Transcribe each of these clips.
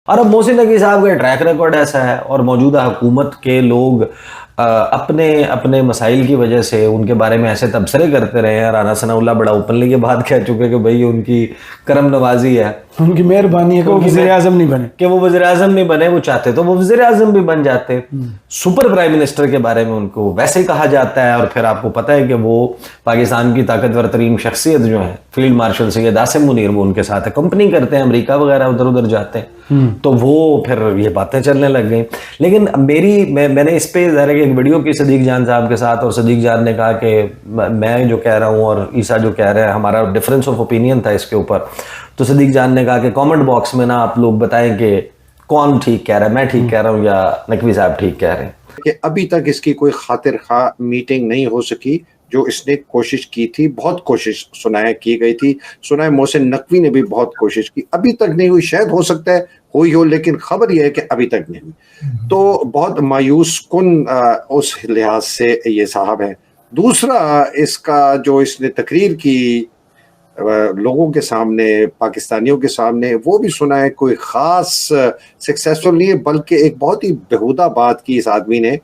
اور اب محسن نقوی صاحب کا ٹریک ریکارڈ ایسا ہے، اور موجودہ حکومت کے لوگ اپنے مسائل کی وجہ سے ان کے بارے میں ایسے تبصرے کرتے رہے ہیں. رانا ثناء اللہ بڑا اوپنلی یہ بات کہہ چکے کہ بھئی ان کی کرم نوازی ہے، ان کی مہربانی ہے کہ وہ وزیر اعظم نہیں بنے، کہ وہ وزیر اعظم نہیں بنے. وہ چاہتے تو وہ وزیر اعظم بھی بن جاتے. سپر پرائم منسٹر کے بارے میں ان کو ویسے کہا جاتا ہے، اور پھر آپ کو پتہ ہے کہ وہ پاکستان کی طاقتور ترین شخصیت جو ہے فیلڈ مارشل سید عاصم منیر، وہ ان کے ساتھ کمپنی کرتے ہیں، امریکہ وغیرہ ادھر جاتے ہیں. تو وہ پھر یہ باتیں چلنے لگ گئیں. لیکن میں نے اس پہ ظاہر ہے کہ ایک ویڈیو کی صدیق جان صاحب کے ساتھ، اور صدیق جان نے کہا کہ میں جو کہہ رہا ہوں اور عیسیٰ جو کہہ رہے ہیں، ہمارا ڈفرینس آف اوپینین تھا اس کے اوپر. تو صدیق جان نے کہا کہ کامنٹ باکس میں نا آپ لوگ بتائیں کہ کون ٹھیک کہہ رہا ہے، میں ٹھیک کہہ رہا ہوں یا نقوی صاحب ٹھیک کہہ رہے ہیں. کہ ابھی تک اس کی کوئی خاطر خواہ میٹنگ نہیں ہو سکی جو اس نے کوشش کی تھی. بہت کوشش سنائے کی گئی تھی، سنائے محسن نقوی نے بھی بہت کوشش کی، ابھی تک نہیں ہوئی. شاید ہو سکتا ہے ہوئی ہو، لیکن خبر یہ ہے کہ ابھی تک نہیں ہوئی. تو بہت مایوس کن اس لحاظ سے یہ صاحب ہے. دوسرا اس کا جو اس نے تقریر کی لوگوں کے سامنے، پاکستانیوں کے سامنے، وہ بھی سنا ہے، کوئی خاص سکسیسفل نہیں ہے، بلکہ ایک بہت ہی بیہودہ بات کی اس آدمی نے.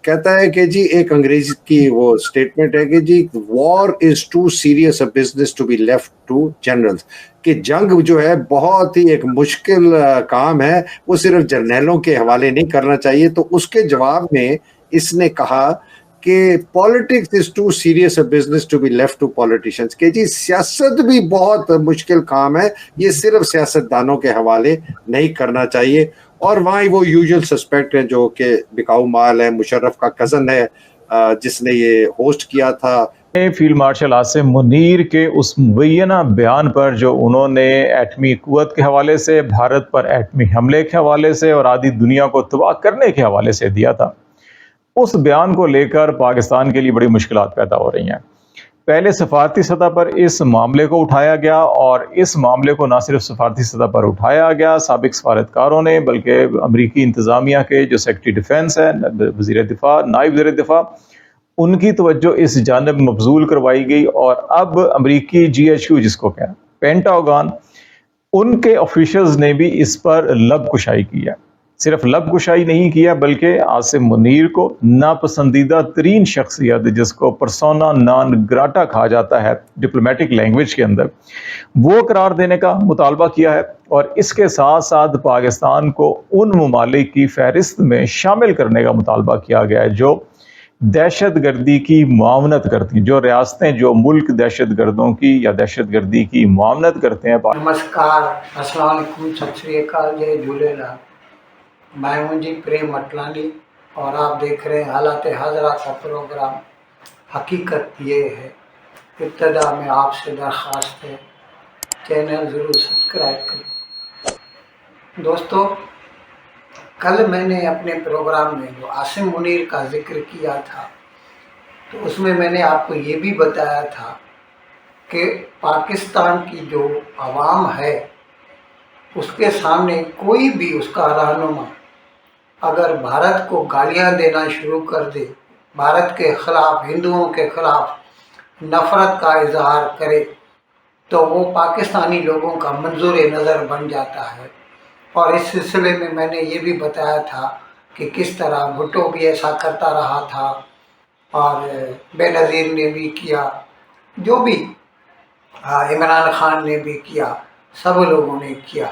کہتا ہے کہ جی، ایک انگریزی کی وہ سٹیٹمنٹ ہے کہ جی war is too serious a business to be left to generals, کہ جنگ جو ہے بہت ہی ایک مشکل کام ہے، وہ صرف جرنیلوں کے حوالے نہیں کرنا چاہیے. تو اس کے جواب میں اس نے کہا کہ politics is too serious a business to be left to politicians, کہ جی سیاست بھی بہت مشکل کام ہے، یہ صرف سیاستدانوں کے حوالے نہیں کرنا چاہیے. اور وہاں وہ یوزول سسپیکٹ ہیں جو کہ بکاؤ مال ہے، مشرف کا کزن ہے جس نے یہ ہوسٹ کیا تھا. فیلڈ مارشل عاصم منیر کے اس مبینہ بیان پر جو انہوں نے ایٹمی قوت کے حوالے سے، بھارت پر ایٹمی حملے کے حوالے سے اور آدھی دنیا کو تباہ کرنے کے حوالے سے دیا تھا، اس بیان کو لے کر پاکستان کے لیے بڑی مشکلات پیدا ہو رہی ہیں. پہلے سفارتی سطح پر اس معاملے کو اٹھایا گیا، اور اس معاملے کو نہ صرف سفارتی سطح پر اٹھایا گیا سابق سفارتکاروں نے، بلکہ امریکی انتظامیہ کے جو سیکرٹری ڈیفنس ہے، وزیر دفاع، نائب وزیر دفاع، ان کی توجہ اس جانب مبذول کروائی گئی. اور اب امریکی GHQ جس کو کہیں پینٹاگون، ان کے آفیشلز نے بھی اس پر لب کشائی کی ہے. صرف لب کشائی نہیں کیا، بلکہ عاصم منیر کو ناپسندیدہ ترین شخصیت، جس کو پرسونا نان گراٹا کہا جاتا ہے ڈپلومیٹک لینگویج کے اندر، وہ قرار دینے کا مطالبہ کیا ہے. اور اس کے ساتھ ساتھ پاکستان کو ان ممالک کی فہرست میں شامل کرنے کا مطالبہ کیا گیا ہے جو دہشت گردی کی معاونت کرتی ہیں، جو ریاستیں، جو ملک دہشت گردوں کی یا دہشت گردی کی معاونت کرتے ہیں. نمسکار، السلام علیکم، ست سری اکال، جے جھولےلال. میں ہوں جی پریم مٹلانی، اور آپ دیکھ رہے ہیں حالات حاضرہ کا پروگرام. حقیقت یہ ہے، ابتدا میں آپ سے درخواست ہے چینل ضرور سبسکرائب کریں. دوستو، کل میں نے اپنے پروگرام میں جو عاصم منیر کا ذکر کیا تھا، تو اس میں نے آپ کو یہ بھی بتایا تھا کہ پاکستان کی جو عوام ہے اس کے سامنے کوئی بھی اس کا رہنما اگر بھارت کو گالیاں دینا شروع کر دے، بھارت کے خلاف، ہندوؤں کے خلاف نفرت کا اظہار کرے، تو وہ پاکستانی لوگوں کا منظور نظر بن جاتا ہے. اور اس سلسلے میں نے یہ بھی بتایا تھا کہ کس طرح بھٹو بھی ایسا کرتا رہا تھا، اور بے نظیر نے بھی کیا، جو بھی عمران خان نے بھی کیا، سب لوگوں نے کیا.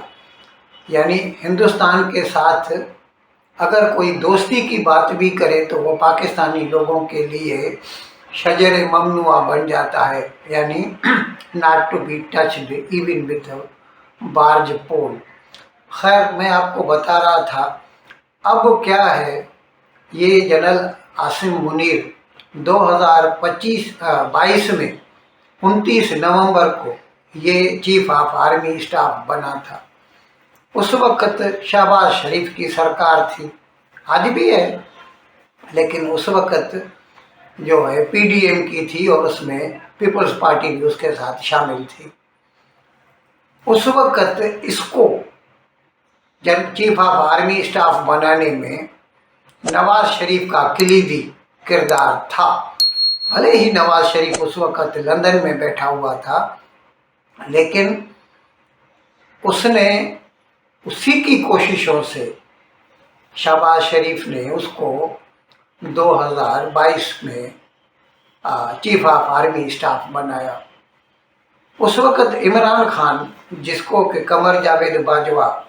یعنی ہندوستان کے ساتھ اگر کوئی دوستی کی بات بھی کرے تو وہ پاکستانی لوگوں کے لیے شجر ممنوعہ بن جاتا ہے، یعنی not to be touched even with barge pole. خیر، میں آپ کو بتا رہا تھا، اب کیا ہے، یہ جنرل عاصم منیر 2022 میں 29 نومبر کو یہ چیف آف آرمی اسٹاف بنا تھا. اس وقت شہباز شریف کی سرکار تھی، آج بھی ہے، لیکن اس وقت جو ہے PDM کی تھی، اور اس میں پیپلز پارٹی بھی اس کے ساتھ شامل تھی. اس وقت اس کو چیف آف آرمی اسٹاف بنانے میں نواز شریف کا کلیدی کردار تھا. بھلے ہی نواز شریف اس وقت لندن میں بیٹھا ہوا تھا، لیکن اس نے उसी की कोशिशों से शहबाज शरीफ ने उसको 2022 में चीफ ऑफ आर्मी स्टाफ बनाया। उस वक़्त इमरान खान, जिसको कि कमर जावेद बाजवा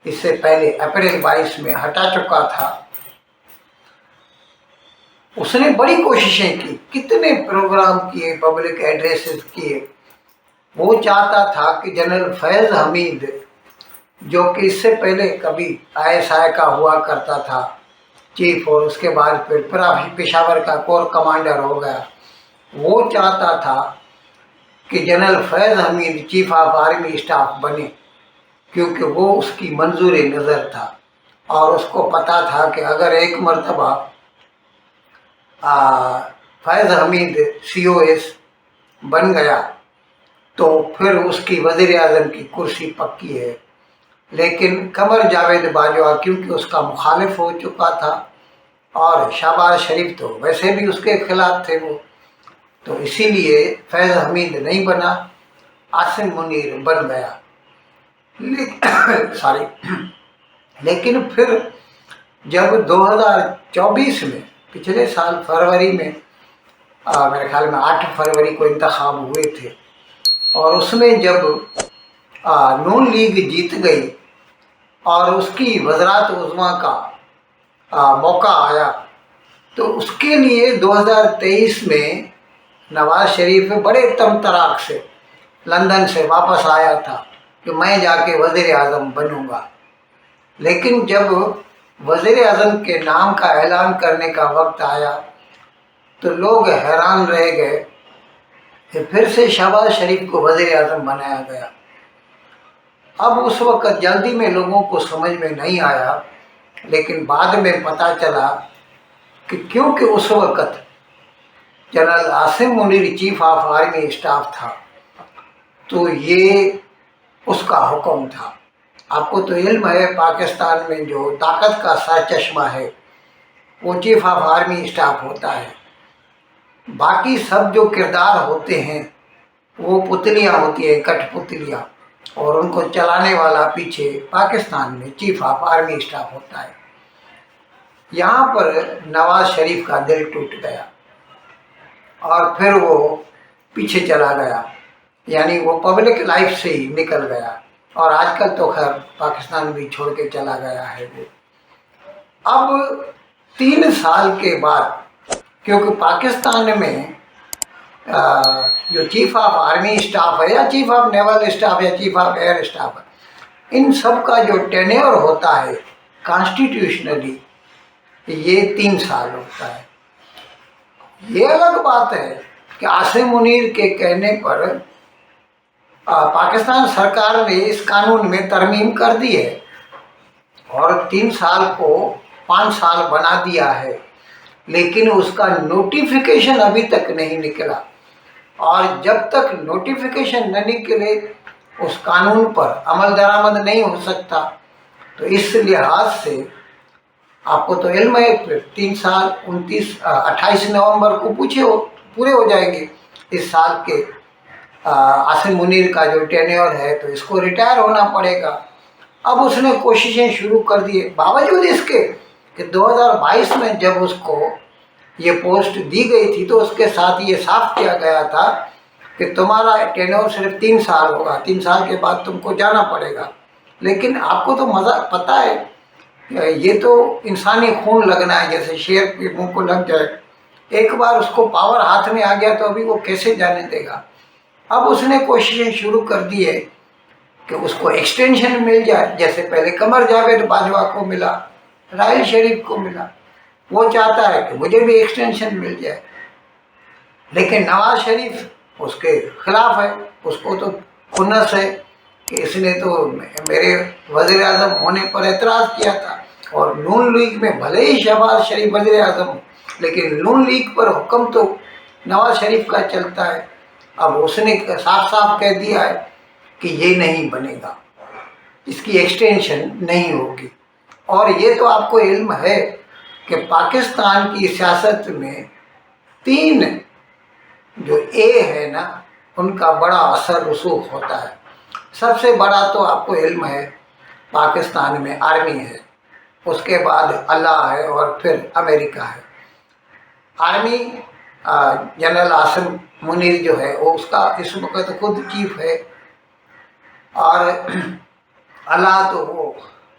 इससे पहले अप्रैल 22 में हटा चुका था, उसने बड़ी कोशिशें की, कितने प्रोग्राम किए, पब्लिक एड्रेसेस किए। वो चाहता था कि जनरल फैज़ हमीद, जो कि इससे पहले कभी ISI का हुआ करता था चीफ, और उसके बाद फिर पेशावर का कोर कमांडर हो गया, वो चाहता था कि general Faiz Hamid chief of army staff बने, क्योंकि वो उसकी मंजूर नज़र था और उसको पता था कि अगर एक मरतबा फैज़ हमीद COS बन गया तो फिर उसकी वज़ीर आज़म की कुर्सी पक्की है। लेकिन कमर जावेद बाजवा क्योंकि उसका मुखालिफ हो चुका था और शहबाज शरीफ तो वैसे भी उसके खिलाफ थे वो, तो इसीलिए फैज़ हमीद नहीं बना, आसिम मुनीर बन गया। लेकिन फिर जब 2024 में, पिछले साल फरवरी में, मेरे ख्याल में 8 फरवरी को इंतखाब हुए थे, और उसमें जब नून लीग जीत गई और उसकी वज़रात उज़्मा का मौका आया, तो उसके लिए 2023 में नवाज शरीफ बड़े तमतराक से लंदन से वापस आया था कि मैं जाके वज़ीर आज़म बनूंगा। लेकिन जब वज़ीर आज़म के नाम का ऐलान करने का वक्त आया तो लोग हैरान रह गए कि फिर से शहबाज शरीफ को वज़ीर आज़म बनाया गया। अब उस वक़्त जल्दी में लोगों को समझ में नहीं आया, लेकिन बाद में पता चला कि क्योंकि उस वक़्त general Asim Munir chief of army staff था, तो ये उसका हुक्म था। आपको तो इल्म है पाकिस्तान में जो ताकत का सरचश्मा है वो चीफ ऑफ आर्मी स्टाफ होता है। बाकी सब जो किरदार होते हैं वो पुतलियाँ होती हैं, कठपुतलियाँ, और उनको चलाने वाला पीछे पाकिस्तान में चीफ ऑफ आर्मी स्टाफ होता है। यहाँ पर नवाज शरीफ का दिल टूट गया और फिर वो पीछे चला गया, यानी वो पब्लिक लाइफ से ही निकल गया, और आजकल तो खैर पाकिस्तान भी छोड़ के चला गया है वो। अब 3 साल के बाद, क्योंकि पाकिस्तान में जो चीफ ऑफ आर्मी स्टाफ है या चीफ ऑफ नेवल स्टाफ या चीफ ऑफ एयर स्टाफ है, इन सब का जो टेन्योर होता है कॉन्स्टिट्यूशनली ये 3 साल होता है। ये अलग बात है कि आसिम मुनीर के कहने पर पाकिस्तान सरकार ने इस कानून में तरमीम कर दी है और 3 साल को 5 साल बना दिया है, लेकिन उसका नोटिफिकेशन अभी तक नहीं निकला, और जब तक नोटिफिकेशन न निकले उस कानून पर अमल दरामद नहीं हो सकता। तो इस लिहाज से आपको तो इल्म है, 3 साल 28 नवंबर को पूरे हो जाएंगे इस साल के आसिम मुनीर का जो टेन्योर है, तो इसको रिटायर होना पड़ेगा। अब उसने कोशिशें शुरू कर दी, बावजूद इसके कि 2022 में जब उसको ये पोस्ट दी गई थी तो उसके साथ ये साफ किया गया था कि तुम्हारा टेन्योर सिर्फ 3 साल होगा, 3 साल के बाद तुमको जाना पड़ेगा। लेकिन आपको तो मज़ा पता है, ये तो इंसानी खून लगना है, जैसे शेर के मुंह को लग जाए। एक बार उसको पावर हाथ में आ गया तो अभी वो कैसे जाने देगा। अब उसने कोशिशें शुरू कर दी है कि उसको एक्सटेंशन मिल जाए, जैसे पहले कमर जावेद बाजवा को मिला, राहिल शरीफ को मिला। वो चाहता है कि मुझे भी एक्सटेंशन मिल जाए, लेकिन नवाज शरीफ उसके खिलाफ है। उसको तो खुन्नस है कि इसने तो मेरे वज़ीर आज़म होने पर एतराज़ किया था, और नून लीग में भले ही शहबाज शरीफ वज़ीर आज़म हो, लेकिन नून लीग पर हुक्म तो नवाज शरीफ का चलता है। अब उसने साफ साफ कह दिया है कि ये नहीं बनेगा, इसकी एक्सटेंशन नहीं होगी। और ये तो आपको इल्म है कि पाकिस्तान की सियासत में 3 जो ए है ना, उनका बड़ा असर रसूख होता है। सबसे बड़ा तो आपको इल्म है पाकिस्तान में आर्मी है, उसके बाद अल्लाह है और फिर अमेरिका है। आर्मी जनरल आसिम मुनीर जो है वो उसका इस वक्त खुद चीफ है, और अल्लाह तो वो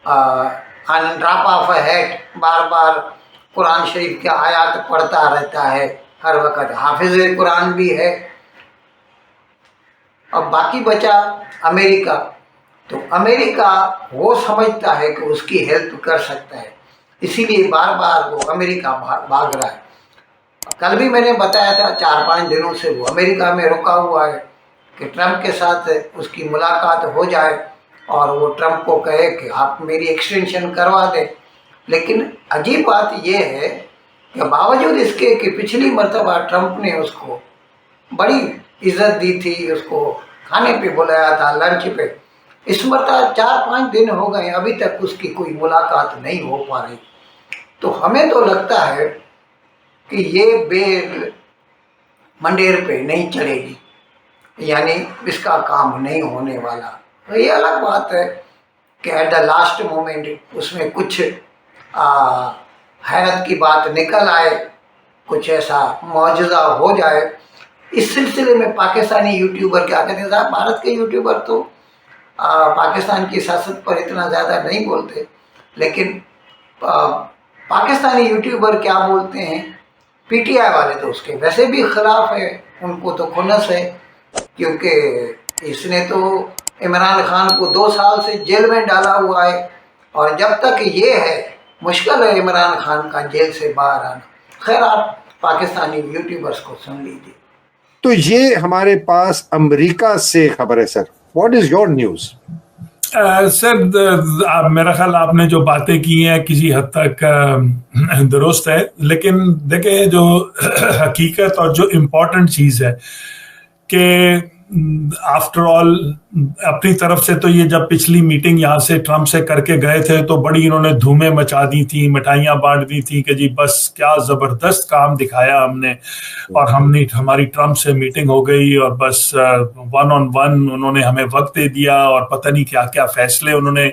on drop of a hat बार बार कुरान शरीफ के आयत पढ़ता रहता है, हर वक्त हाफिज कुरान भी है। अब बाकी बचा अमेरिका, तो अमेरिका वो समझता है कि उसकी हेल्प कर सकता है, इसीलिए बार बार वो अमेरिका भाग रहा है। कल भी मैंने बताया था 4-5 दिनों से वो अमेरिका में रुका हुआ है कि ट्रंप के साथ उसकी मुलाकात हो जाए और वो ट्रंप को कहे कि आप मेरी एक्सटेंशन करवा दें। लेकिन अजीब बात यह है कि बावजूद इसके कि पिछली मर्तबा ट्रंप ने उसको बड़ी इज्जत दी थी, उसको खाने पे बुलाया था, लंच पे, इस मर्तबा 4-5 दिन हो गए अभी तक उसकी कोई मुलाकात नहीं हो पा रही। तो हमें तो लगता है कि ये बेल मंडेर पे नहीं चलेगी, यानी इसका काम नहीं होने वाला। तो ये अलग बात है कि एट द लास्ट मोमेंट उसमें कुछ हैरत की बात निकल आए, कुछ ऐसा मौजज़ा हो जाए। इस सिलसिले में पाकिस्तानी यूट्यूबर क्या कहते हैं, साहब भारत के यूट्यूबर तो पाकिस्तान की सियासत पर इतना ज़्यादा नहीं बोलते, लेकिन पाकिस्तानी यूट्यूबर क्या बोलते हैं, पीटीआई वाले तो उसके वैसे भी ख़िलाफ़ है, उनको तो खुन्नस है, क्योंकि इसने तो इमरान खान को 2 साल से जेल में डाला हुआ है, और जब तक ये है मुश्किल है इमरान खान का जेल से बाहर आना। खैर, आप पाकिस्तानी यूट्यूबर्स को सुन लीजिए। तो ये हमारे पास अमेरिका से खबर है sir, what is your news? Sir मेरा ख्याल आपने जो बातें की हैं किसी हद तक दुरुस्त है, लेकिन देखें जो हकीकत और जो इम्पोर्टेंट चीज़ है कि आफ्टर ऑल अपनी तरफ से तो ये जब पिछली मीटिंग यहाँ से ट्रंप से करके गए थे तो बड़ी इन्होंने धूमें मचा दी थी, मिठाइयाँ बांट दी थी कि जी बस क्या ज़बरदस्त काम दिखाया हमने, और हमारी ट्रंप से मीटिंग हो गई और बस 1-on-1 उन्होंने हमें वक्त दे दिया और पता नहीं क्या क्या फैसले उन्होंने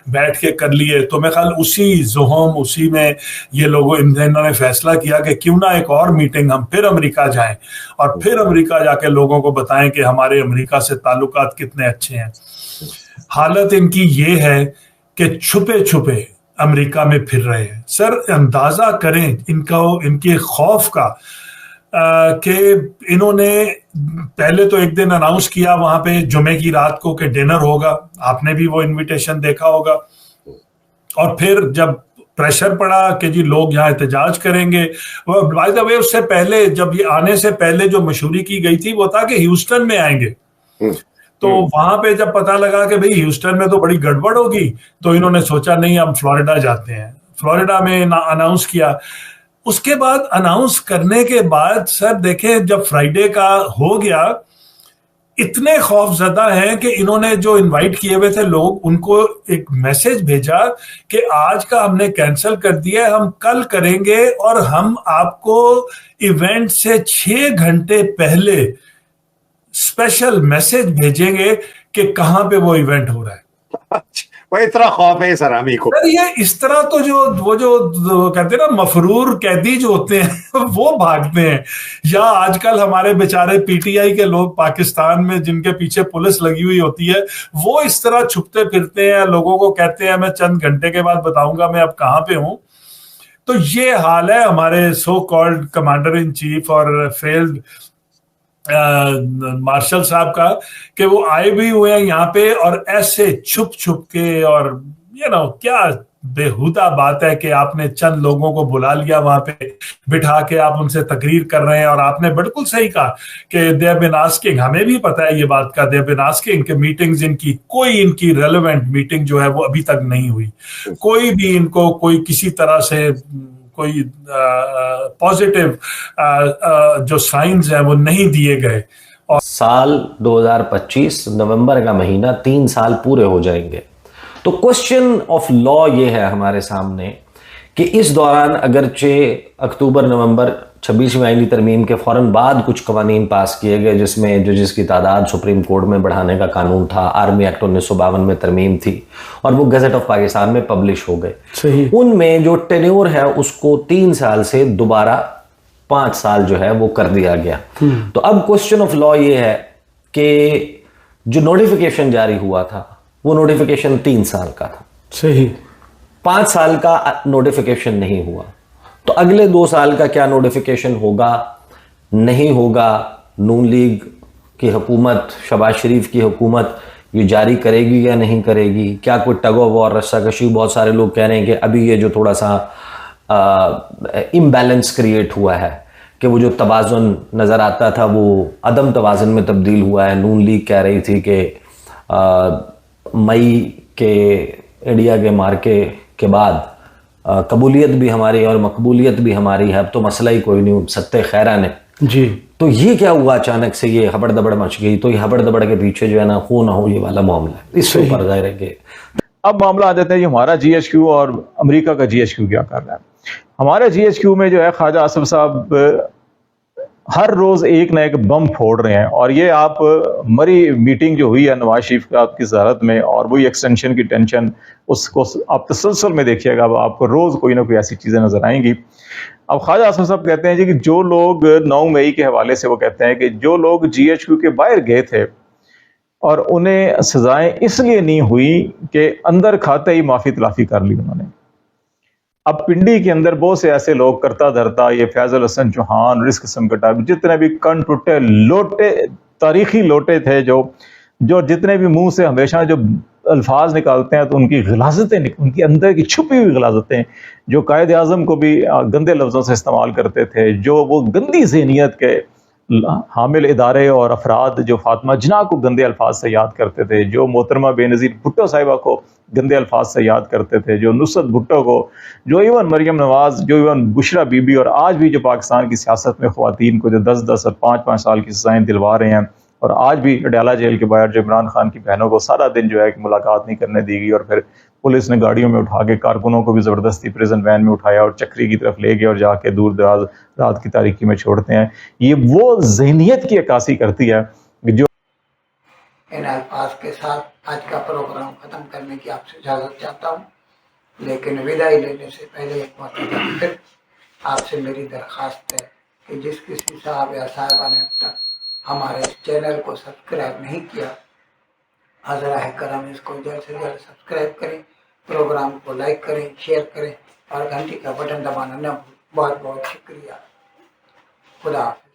बैठ के कर लिए। तो मैं ख्याल उसी जोहम उसी में ये लोगों इन्होंने फैसला किया कि क्यों ना एक और मीटिंग हम फिर अमेरिका जाएं और फिर अमेरिका जाके लोगों को बताएं कि हमारे अमेरिका से ताल्लुकात कितने अच्छे हैं। हालत इनकी ये है कि छुपे छुपे अमेरिका में फिर रहे हैं। सर अंदाजा करें इनके खौफ का कि इन्होंने पहले तो एक दिन अनाउंस किया वहां पे जुमे की रात को कि डिनर होगा, आपने भी वो इनविटेशन देखा होगा, और फिर जब प्रेशर पड़ा कि जी लोग यहाँ एहतजाज करेंगे, बाय द वे उससे पहले जब ये आने से पहले जो मशहूरी की गई थी वो था कि ह्यूस्टन में आएंगे। तो वहां पे जब पता लगा कि भाई ह्यूस्टन में तो बड़ी गड़बड़ होगी तो इन्होंने सोचा नहीं हम फ्लोरिडा जाते हैं, फ्लोरिडा में अनाउंस किया। उसके बाद अनाउंस करने के बाद सर देखें जब फ्राइडे का हो गया, इतने खौफजदा हैं कि इन्होंने जो इनवाइट किए हुए थे लोग उनको एक मैसेज भेजा कि आज का हमने कैंसिल कर दिया है, हम कल करेंगे और हम आपको इवेंट से 6 घंटे पहले स्पेशल मैसेज भेजेंगे कि कहां पे वो इवेंट हो रहा है। वो इतना खौफ है सर हमी को। सर ये इस तरह तो जो कहते हैं ना मफरूर कैदी जो होते हैं वो भागते हैं, या आजकल हमारे बेचारे पीटीआई के लोग पाकिस्तान में जिनके पीछे पुलिस लगी हुई होती है वो इस तरह छुपते फिरते हैं, लोगों को कहते हैं मैं चंद घंटे के बाद बताऊंगा मैं अब कहां पे हूं। तो ये हाल है हमारे so called commander in chief और फेल्ड मार्शल साहब का कि वो आए भी हुए हैं यहाँ पे और ऐसे छुप छुप के, और क्या बेहुदा बात है कि आपने चंद लोगों को बुला लिया वहां पे बिठा के आप उनसे तकरीर कर रहे हैं। और आपने बिल्कुल सही कहा कि दे हैव बीन आस्किंग, हमें भी पता है ये बात का, दे हैव बीन आस्किंग कि मीटिंग्स इनकी रेलेवेंट मीटिंग जो है वो अभी तक नहीं हुई, कोई भी इनको कोई किसी तरह से कोई पॉजिटिव जो साइंस हैं वो नहीं दिए गए। और साल 2025 नवंबर का महीना 3 साल पूरे हो जाएंगे। तो क्वेश्चन ऑफ लॉ ये है हमारे सामने कि इस दौरान अगरचे अक्टूबर नवंबर 26वीं आईनी तरमीम के फ़ौरन बाद कुछ कवानीन पास किए गए, जिसमें जजेस की तादाद सुप्रीम कोर्ट में बढ़ाने का कानून था, आर्मी एक्ट 1952 में तरमीम थी और वो गज़ट ऑफ पाकिस्तान में पब्लिश हो गए। सही। उनमें जो टेन्योर है उसको 3 साल से दोबारा 5 साल जो है वो कर दिया गया। तो अब क्वेश्चन ऑफ लॉ ये है कि जो नोटिफिकेशन जारी हुआ था वो नोटिफिकेशन 3 साल का था, सही। 5 साल का नोटिफिकेशन नहीं हुआ। तो अगले 2 साल का क्या नोटिफिकेशन होगा, नहीं होगा, नून लीग की हुकूमत, शहबाज शरीफ की हुकूमत ये जारी करेगी या नहीं करेगी, क्या कोई टग ऑफ वॉर, रस्साकशी। बहुत सारे लोग कह रहे हैं कि अभी ये जो थोड़ा सा इम्बैलेंस क्रिएट हुआ है कि वो जो तवाज़ुन नज़र आता था वो अदम तवाज़ुन में तब्दील हुआ है। नून लीग कह रही थी कि मई के इंडिया के मार्के के बाद कबूलियत भी हमारी और मकबूलियत भी हमारी है, अब तो मसला ही कोई नहीं, सत्ते खैरा ने जी। तो ये क्या हुआ अचानक से ये हबड़ दबड़ मच गई। तो ये हबड़ दबड़ के पीछे जो है ना हो ना हो ये वाला मामला है, इससे ऊपर जाहिर है कि अब मामला आ जाता है हमारा GHQ और अमेरिका का GHQ क्या कर रहा है। हमारे GHQ में जो है ख्वाजा आसिफ साहब हर रोज एक ना एक बम फोड़ रहे हैं, और ये आप मरी मीटिंग जो हुई है नवाज शरीफ का आपकी ज़ारत में और वही एक्सटेंशन की टेंशन, उसको आप तसलसल में देखिएगा, अब आपको रोज कोई ना कोई ऐसी चीजें नजर आएंगी। अब ख्वाजा आसिफ साहब कहते हैं जी कि जो लोग 9 मई के हवाले से वो कहते हैं कि जो लोग GHQ के बाहर गए थे और उन्हें सजाएं इसलिए नहीं हुई कि अंदर खाते ही माफी तलाफी कर ली उन्होंने। अब पिंडी के अंदर बहुत से ऐसे लोग करता धरता, ये फैजल हसन चौहान, रिस्क संकटा, जितने भी कन टुटे लोटे तारीखी लोटे थे, जो जितने भी मुंह से हमेशा जो अल्फाज निकालते हैं तो उनकी गलाजतें, उनकी अंदर की छुपी हुई गलाजतें, जो कायद आज़म को भी गंदे लफ्ज़ों से इस्तेमाल करते थे, जो वो गंदी ज़हनियत के हामिल इदारे और अफराद जो फातिमा जिन्ना को गंदे अल्फाज से याद करते थे, जो मोहतरमा बेनज़ीर भुट्टो साहिबा को गंदे अल्फाज से याद करते थे, जो नुसरत भुट्टो को, जो इवन मरियम नवाज, जो इवन बुशरा बीबी, और आज भी जो पाकिस्तान की सियासत में ख़वातीन को जो 10-10 और 5-5 साल की सज़ाएं दिलवा रहे हैं, और आज भी अडयाला जेल के बाहर जो इमरान खान की बहनों को सारा दिन जो है कि मुलाकात नहीं करने दी गई, और फिर पुलिस ने गाड़ियों में उठा के कारकुनों को भी ज़बरदस्ती प्रिजन वैन में उठाया और चक्री की तरफ ले गए और जाके दूर दराज रात की तारीकी में छोड़ते हैं। ये वो ज़हनियत की अक्कासी करती है जो इन अल्फाज के साथ आज का प्रोग्राम ख़त्म करने की आपसे इजाज़त चाहता हूँ, लेकिन विदाई लेने से पहले एक मरतबा फिर आपसे मेरी दरख्वास्त है कि जिस किसी साहब या साहिबा ने अब तक हमारे इस चैनल को सब्सक्राइब नहीं किया, हज़रा करम इसको जल्द से जल्द सब्सक्राइब करें, प्रोग्राम को लाइक करें, शेयर करें और घंटी का बटन दबाना न भूलें। बहुत बहुत शुक्रिया। खुदा हाफ़िज़।